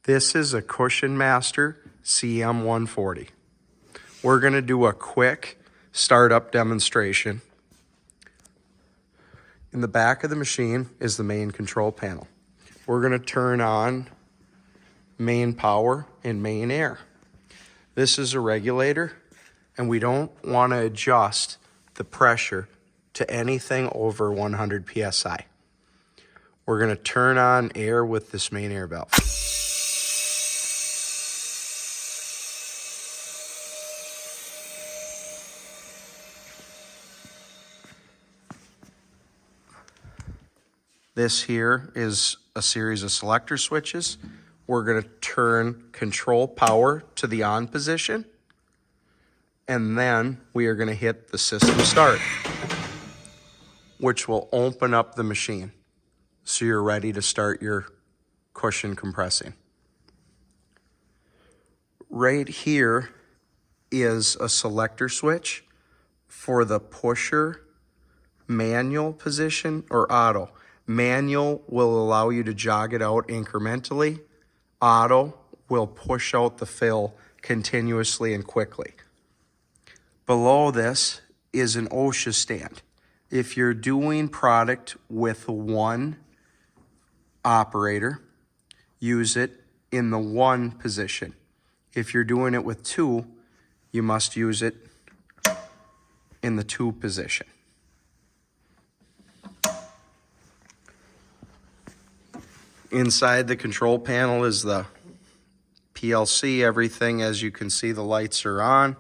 This is a Cushion Master CM-140. We're going to do a quick startup demonstration. In the back of the machine is the main control panel. We're going to turn on main power and main air. This is a regulator, and we don't want to adjust the pressure to anything over 100 psi. We're going to turn on air with this main air valve. This here is a series of selector switches. We're going to turn control power to the on position, and then we are going to hit the system start, which will open up the machine so you're ready to start your cushion compressing. Right here is a selector switch for the pusher manual position or auto. Manual will allow you to jog it out incrementally. Auto will push out the fill continuously and quickly. Below this is an OSHA stand. If you're doing product with one operator, use it in the one position. If you're doing it with two, you must use it in the two position. Inside the control panel is the PLC. Everything, as you can see, the lights are on.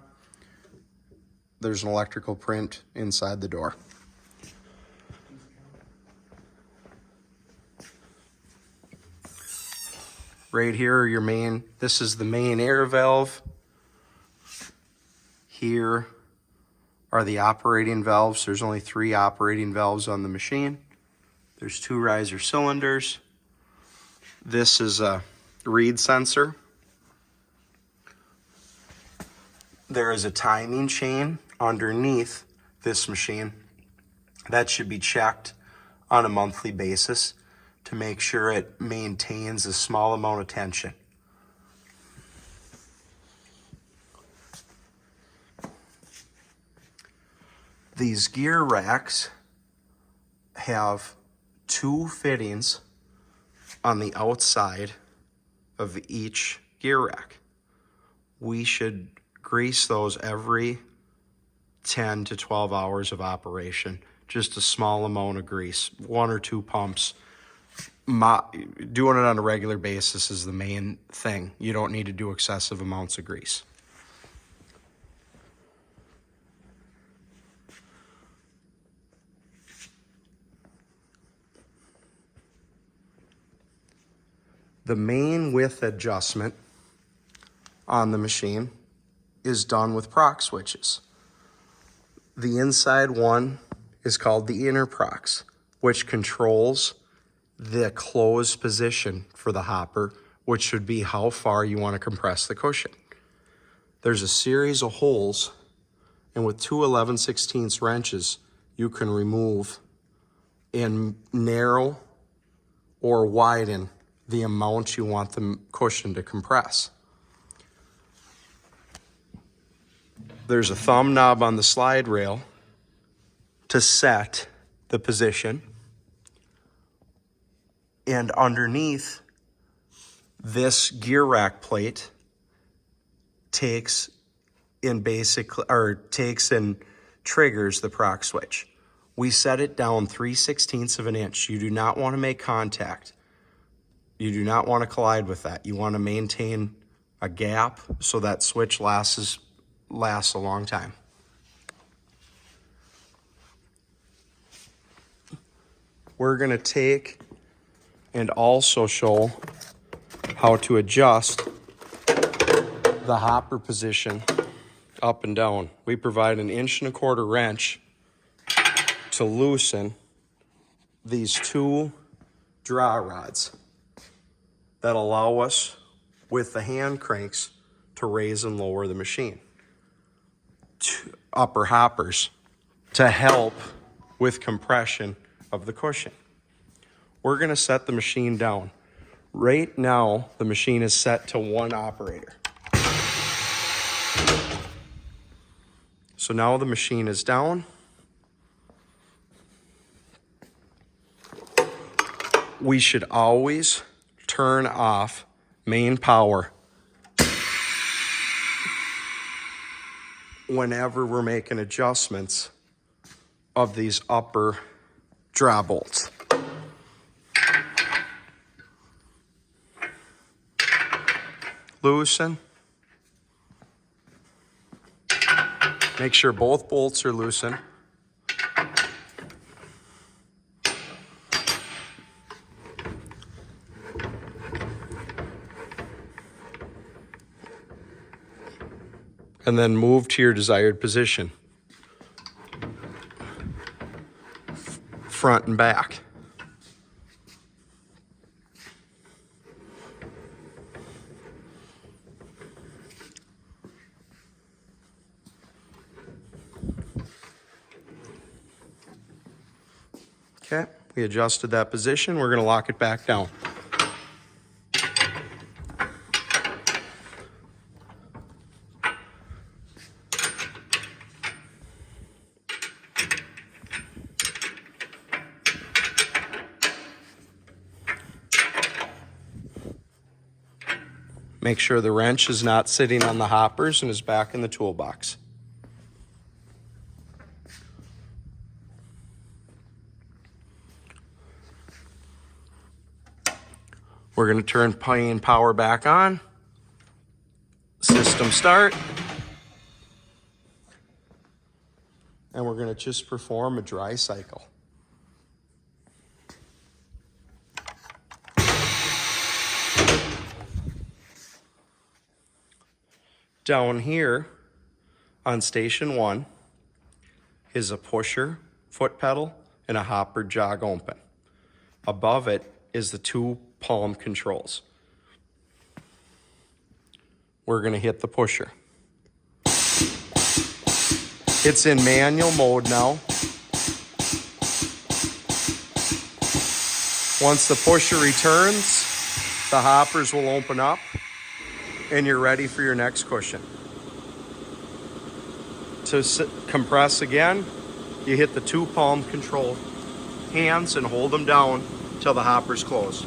There's an electrical print inside the door. Right here are your main, this is the main air valve. Here are the operating valves. There's only 3 operating valves on the machine. There's 2 riser cylinders. This is a read sensor. There is a timing chain underneath this machine that should be checked on a monthly basis to make sure it maintains a small amount of tension. These gear racks have 2 fittings on the outside of each gear rack. We should grease those every 10 to 12 hours of operation. Just a small amount of grease, 1 or 2 pumps. Doing it on a regular basis is the main thing. You don't need to do excessive amounts of grease. The main width adjustment on the machine is done with proc switches. The inside one is called the inner procs, which controls the closed position for the hopper, which should be how far you want to compress the cushion. There's a series of holes, and with 2 11/16 wrenches, you can remove and narrow or widen the amount you want the cushion to compress. There's a thumb knob on the slide rail to set the position. And underneath this gear rack plate takes and triggers the proc switch. We set it down 3/16 of an inch. You do not want to make contact. You do not want to collide with that. You want to maintain a gap so that switch lasts a long time. We're going to take and also show how to adjust the hopper position up and down. We provide an 1.25" wrench to loosen these 2 draw rods that allow us, with the hand cranks, to raise and lower the machine. 2 upper hoppers to help with compression of the cushion. We're going to set the machine down. Right now, the machine is set to one operator. So now the machine is down. We should always turn off main power whenever we're making adjustments of these upper draw bolts. Loosen. Make sure both bolts are loosened. And then move to your desired position. Front and back. Okay, we adjusted that position. We're going to lock it back down. Make sure the wrench is not sitting on the hoppers and is back in the toolbox. We're going to turn main power back on. System start. And we're going to just perform a dry cycle. Down here on station 1 is a pusher, foot pedal, and a hopper jog open. Above it is the 2 palm controls. We're going to hit the pusher. It's in manual mode now. Once the pusher returns, the hoppers will open up and you're ready for your next cushion. To compress again, you hit the 2 palm control hands and hold them down till the hoppers close.